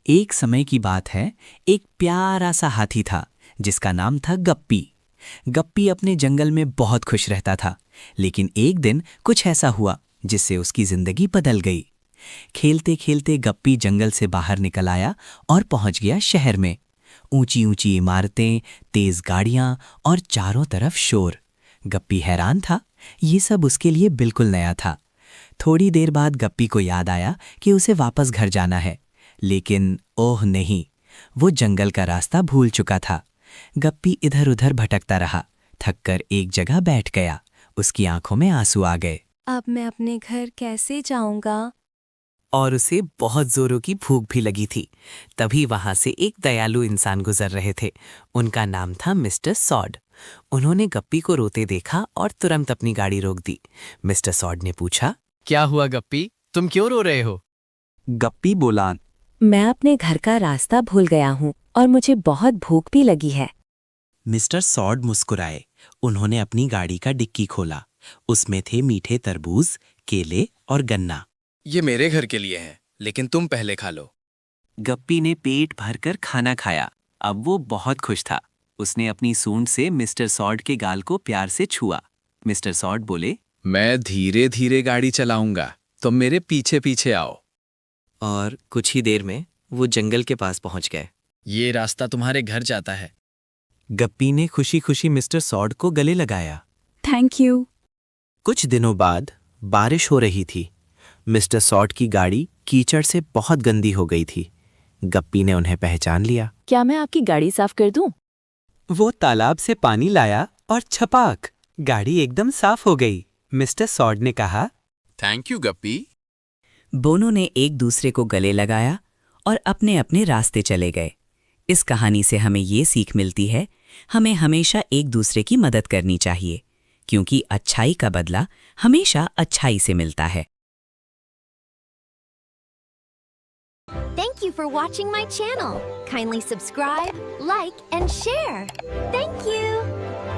एक समय की बात है, एक प्यारा सा हाथी था जिसका नाम था गप्पी। गप्पी अपने जंगल में बहुत खुश रहता था, लेकिन एक दिन कुछ ऐसा हुआ जिससे उसकी जिंदगी बदल गई। खेलते खेलते गप्पी जंगल से बाहर निकल आया और पहुंच गया शहर में। ऊंची ऊंची इमारतें, तेज गाड़ियां और चारों तरफ शोर। गप्पी हैरान था, ये सब उसके लिए बिल्कुल नया था। थोड़ी देर बाद गप्पी को याद आया कि उसे वापस घर जाना है, लेकिन ओह नहीं, वो जंगल का रास्ता भूल चुका था। गप्पी इधर उधर भटकता रहा, थककर एक जगह बैठ गया। उसकी आंखों में आंसू आ गए अब मैं अपने घर कैसे जाऊंगा? और उसे बहुत जोरों की भूख भी लगी थी। तभी वहां से एक दयालु इंसान गुजर रहे थे। उनका नाम था मिस्टर सॉड। उन्होंने गप्पी को रोते देखा और तुरंत अपनी गाड़ी रोक दी। मिस्टर सॉड ने पूछा, क्या हुआ गप्पी, तुम क्यों रो रहे हो? गप्पी बोला, मैं अपने घर का रास्ता भूल गया हूँ और मुझे बहुत भूख भी लगी है। मिस्टर सॉड मुस्कुराए। उन्होंने अपनी गाड़ी का डिक्की खोला। उसमें थे मीठे तरबूज, केले और गन्ना। ये मेरे घर के लिए है, लेकिन तुम पहले खा लो। गप्पी ने पेट भरकर खाना खाया। अब वो बहुत खुश था। उसने अपनी सूंड से मिस्टर सॉड के गाल को प्यार से छुआ। मिस्टर सॉड बोले, मैं धीरे धीरे गाड़ी चलाऊंगा, तुम मेरे पीछे पीछे आओ। और कुछ ही देर में वो जंगल के पास पहुंच गए। ये रास्ता तुम्हारे घर जाता है। गप्पी ने खुशी खुशी मिस्टर सॉड को गले लगाया। Thank you. कुछ दिनों बाद बारिश हो रही थी। मिस्टर सॉड की गाड़ी कीचड़ से बहुत गंदी हो गई थी। गप्पी ने उन्हें पहचान लिया। क्या मैं आपकी गाड़ी साफ कर दूं? वो तालाब से पानी लाया और छपाक, गाड़ी एकदम साफ हो गई। मिस्टर सॉड ने कहा। थैंक यू गप्पी। दोनों ने एक दूसरे को गले लगाया और अपने अपने रास्ते चले गए। इस कहानी से हमें ये सीख मिलती है, हमें हमेशा एक दूसरे की मदद करनी चाहिए, क्योंकि अच्छाई का बदला हमेशा अच्छाई से मिलता है। Thank you for watching my channel. Kindly subscribe, like, and share. Thank you.